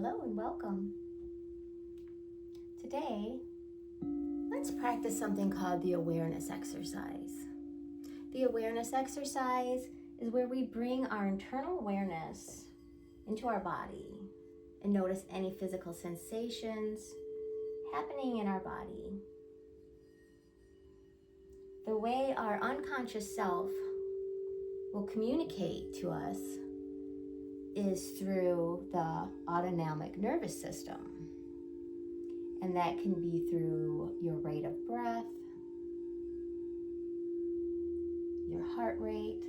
Hello and welcome. Today, let's practice something called the awareness exercise. The awareness exercise is where we bring our internal awareness into our body and notice any physical sensations happening in our body. The way our unconscious self will communicate to us is through the autonomic nervous system. And that can be through your rate of breath, your heart rate,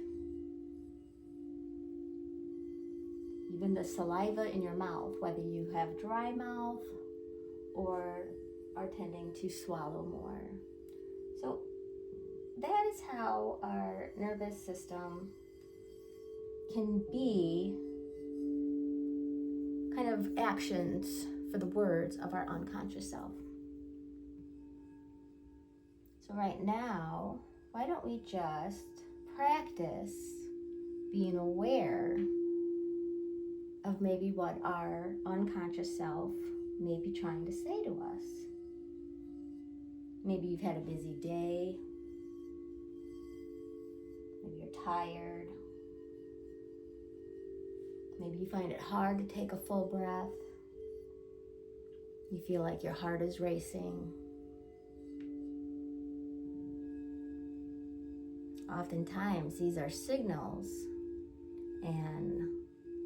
even the saliva in your mouth, whether you have dry mouth or are tending to swallow more. So that is how our nervous system can be kind of actions for the words of our unconscious self. So right now, why don't we just practice being aware of maybe what our unconscious self may be trying to say to us. Maybe you've had a busy day. Maybe you're tired. Maybe you find it hard to take a full breath. You feel like your heart is racing. Oftentimes, these are signals, and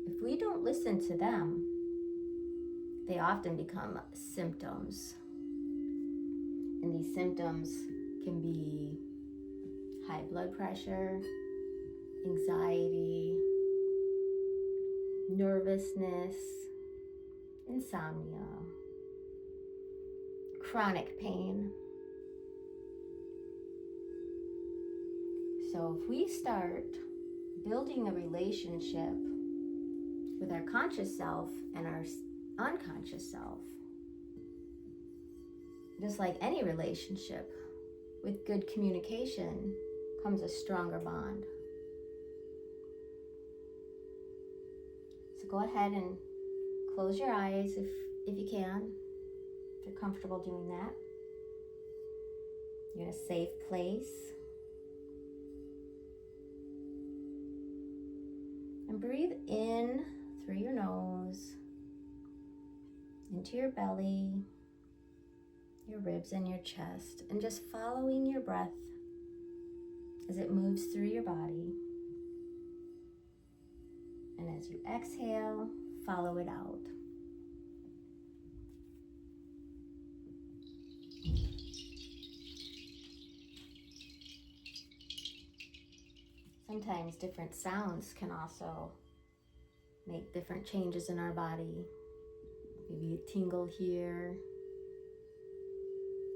if we don't listen to them, they often become symptoms. And these symptoms can be high blood pressure, anxiety, nervousness, insomnia, chronic pain. So if we start building a relationship with our conscious self and our unconscious self, just like any relationship, with good communication comes a stronger bond. So go ahead and close your eyes if you can, if you're comfortable doing that. You're in a safe place. And breathe in through your nose, into your belly, your ribs and your chest, and just following your breath as it moves through your body. And as you exhale, follow it out. Sometimes different sounds can also make different changes in our body. Maybe a tingle here,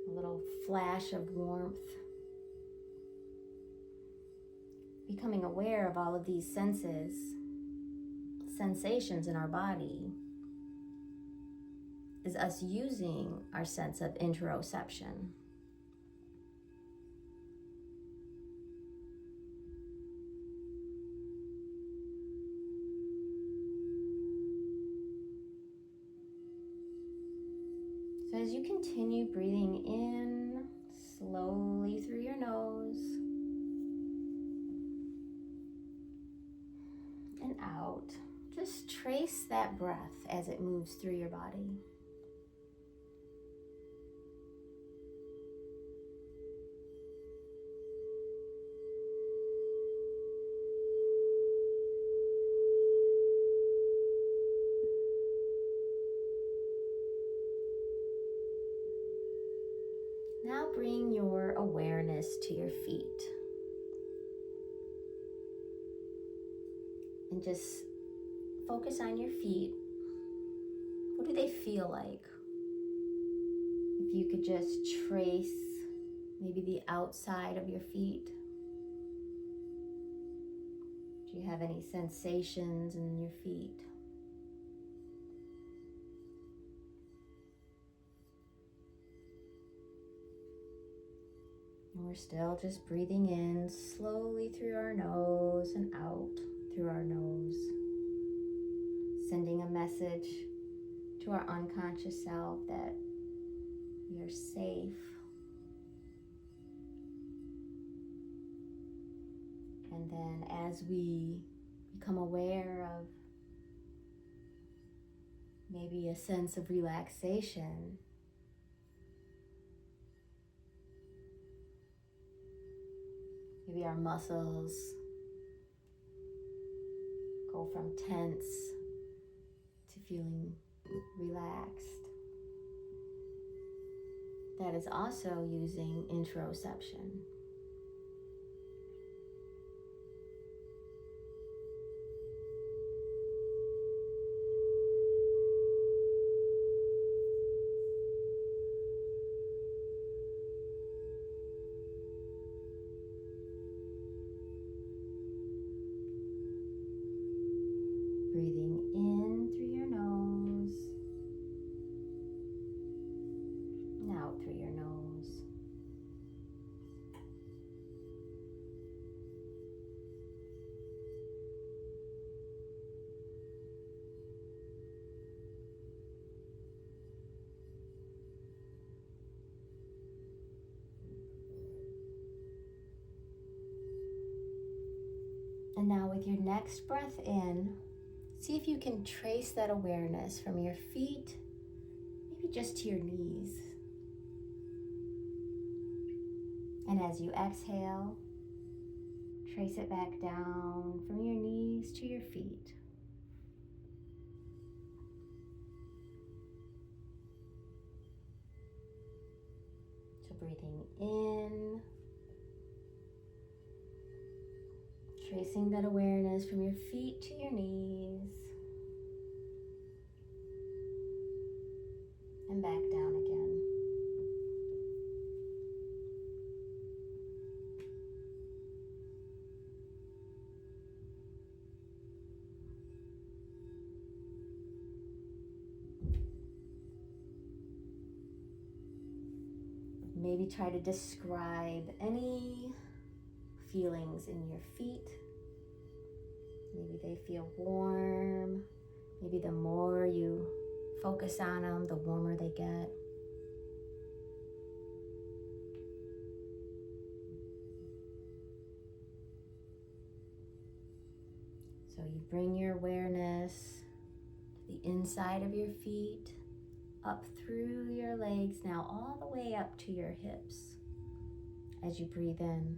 a little flash of warmth. Becoming aware of all of these sensations in our body, is us using our sense of interoception. So as you continue breathing in slowly through your nose and out, just trace that breath as it moves through your body. Now bring your awareness to your feet. And just focus on your feet. What do they feel like? If you could just trace maybe the outside of your feet. Do you have any sensations in your feet? And we're still just breathing in slowly through our nose and out through our nose, sending a message to our unconscious self that we are safe. And then as we become aware of maybe a sense of relaxation, maybe our muscles go from tense to feeling relaxed. That is also using interoception. Breathing in through your nose and out through your nose. And now with your next breath in, see if you can trace that awareness from your feet, maybe just to your knees. And as you exhale, trace it back down from your knees to your feet. So breathing in, tracing that awareness from your feet to your knees, and back down again. Maybe try to describe any feelings in your feet. Maybe they feel warm. Maybe the more you focus on them, the warmer they get. So you bring your awareness to the inside of your feet, up through your legs, now all the way up to your hips as you breathe in.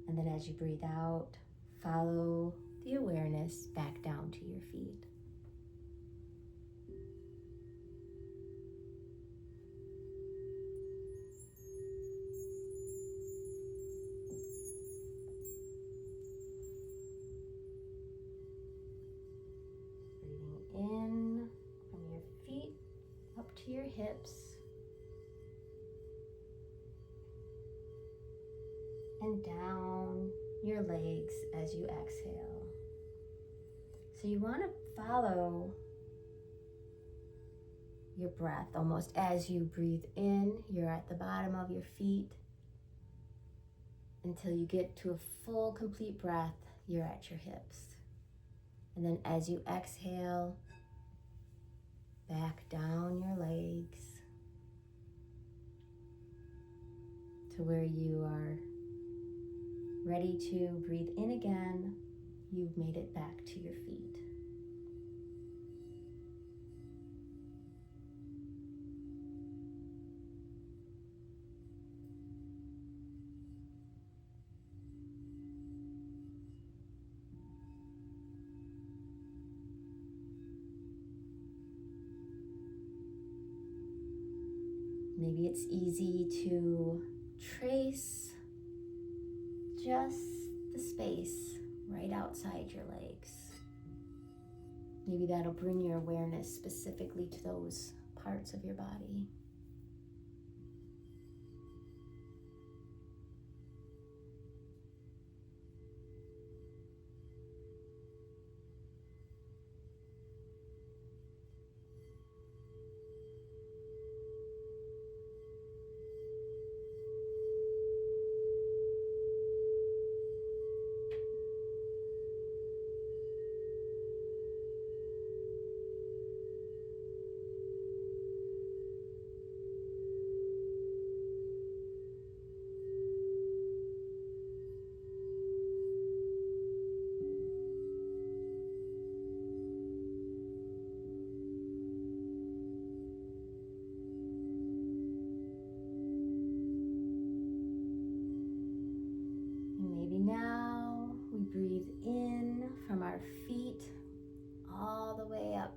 And then as you breathe out, follow the awareness back down to your feet. Breathing in from your feet up to your hips. And down your legs as you exhale. So you want to follow your breath almost as you breathe in. You're at the bottom of your feet until you get to a full, complete breath. You're at your hips. And then as you exhale, back down your legs to where you are ready to breathe in again. You've made it back to your feet. Maybe it's easy to trace just the space right outside your legs. Maybe that'll bring your awareness specifically to those parts of your body.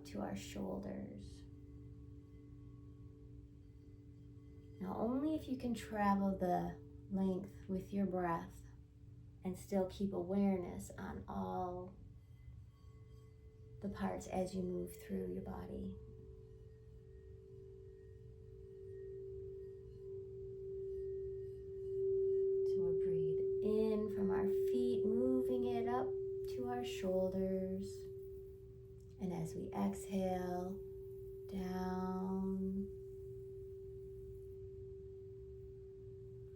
up to our shoulders. Now, only if you can travel the length with your breath and still keep awareness on all the parts as you move through your body. So we'll breathe in from our feet, moving it up to our shoulders. And as we exhale, down,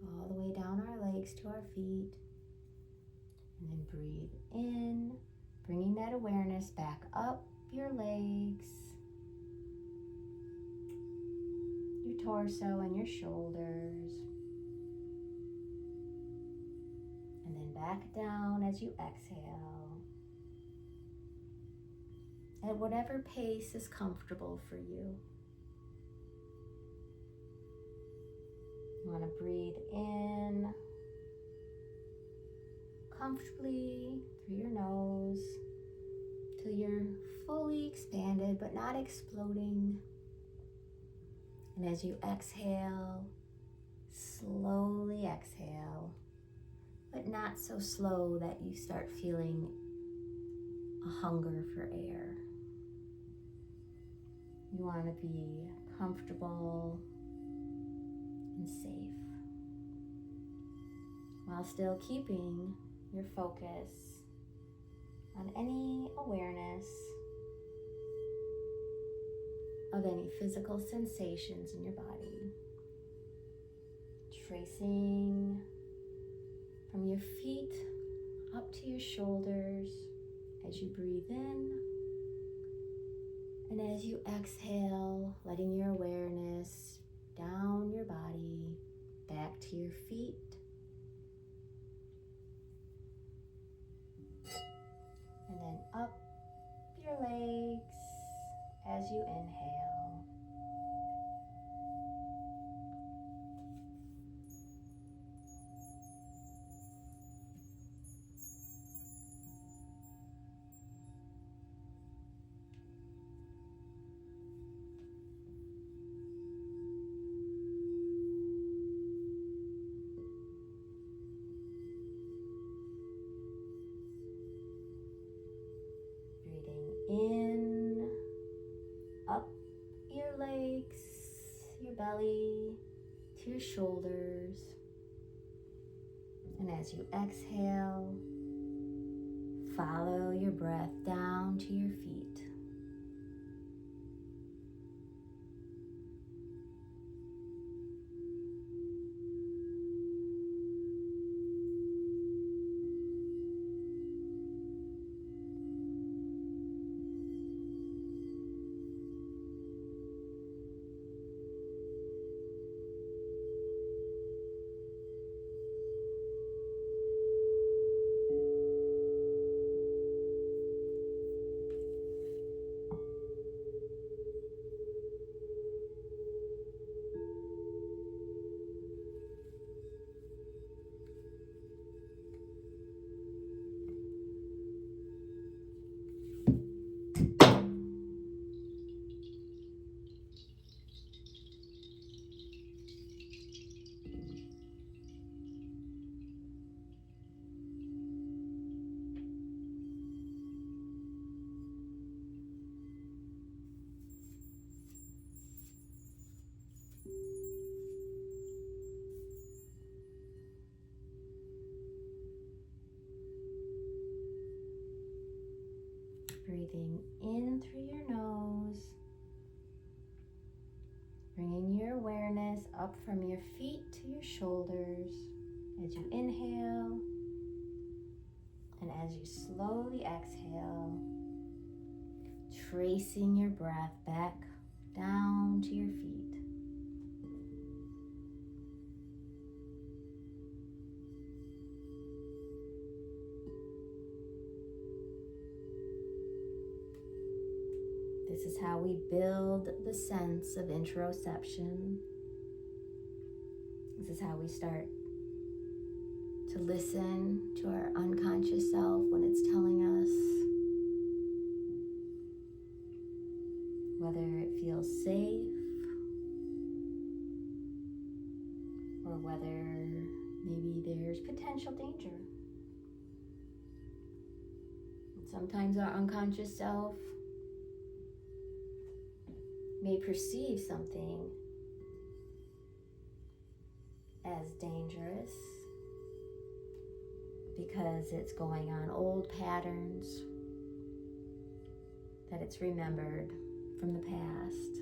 all the way down our legs to our feet. And then breathe in, bringing that awareness back up your legs, your torso and your shoulders. And then back down as you exhale. At whatever pace is comfortable for you. You want to breathe in comfortably through your nose till you're fully expanded but not exploding. And as you exhale, slowly exhale, but not so slow that you start feeling a hunger for air. You want to be comfortable and safe, while still keeping your focus on any awareness of any physical sensations in your body. Tracing from your feet up to your shoulders as you breathe in, and as you exhale, letting your awareness down your body, back to your feet, and then up your legs as you inhale. In, up your legs, your belly, to your shoulders. And as you exhale, follow your breath down to your feet. Breathing in through your nose, bringing your awareness up from your feet to your shoulders as you inhale, and as you slowly exhale, tracing your breath back down to your feet. This is how we build the sense of interoception. This is how we start to listen to our unconscious self when it's telling us Sometimes our unconscious self may perceive something as dangerous because it's going on old patterns that it's remembered from the past.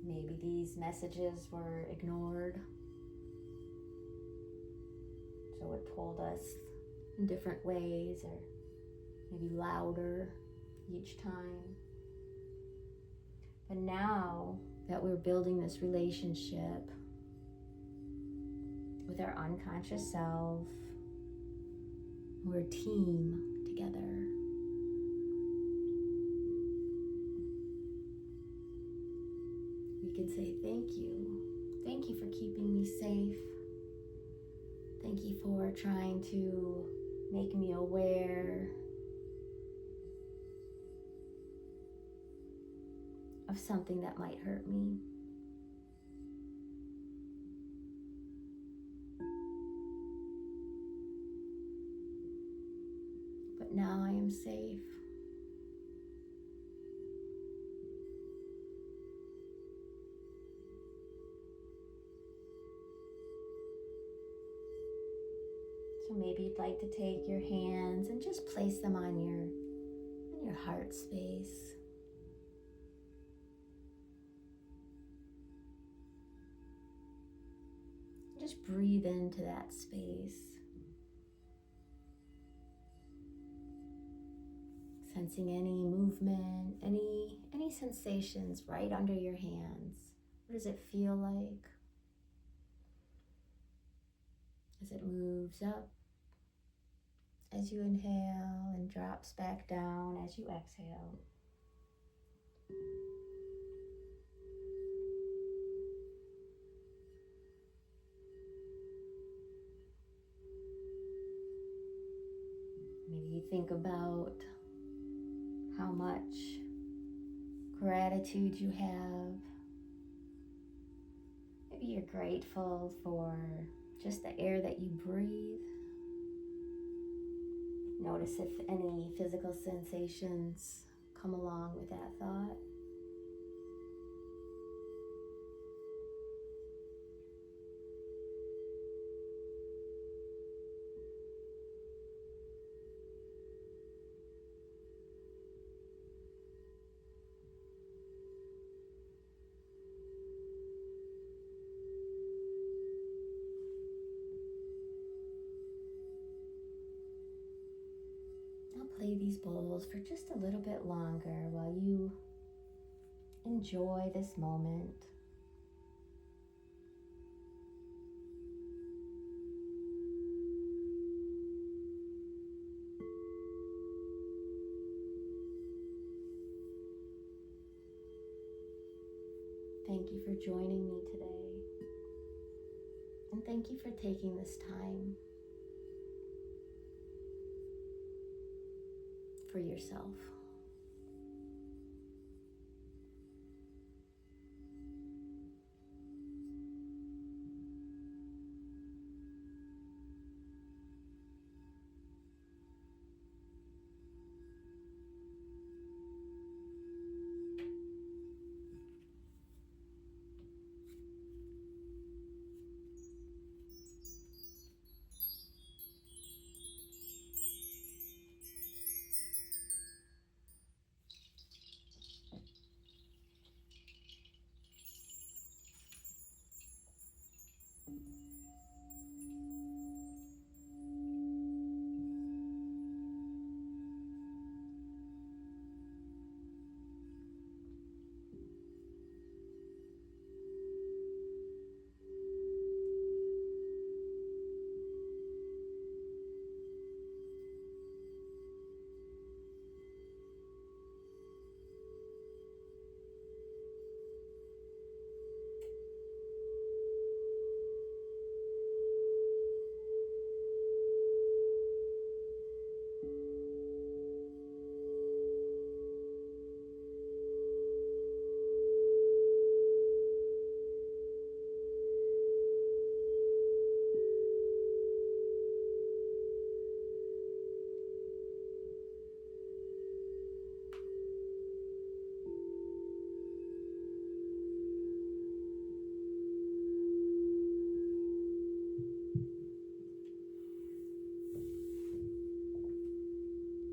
Maybe these messages were ignored, so it told us in different ways, or maybe louder each time. But now that we're building this relationship with our unconscious self, we're a team together. We can say thank you. Thank you for keeping me safe. Thank you for trying to make me aware of something that might hurt me. But now I am safe. So maybe you'd like to take your hands and just place them on your heart space. Just breathe into that space. Sensing any movement, any sensations right under your hands. What does it feel like as it moves up as you inhale and drops back down as you exhale? Maybe you think about how much gratitude you have. Maybe you're grateful for just the air that you breathe. Notice if any physical sensations come along with that thought. I'll play these bowls for just a little bit longer while you enjoy this moment. Thank you for joining me today. And thank you for taking this time for yourself.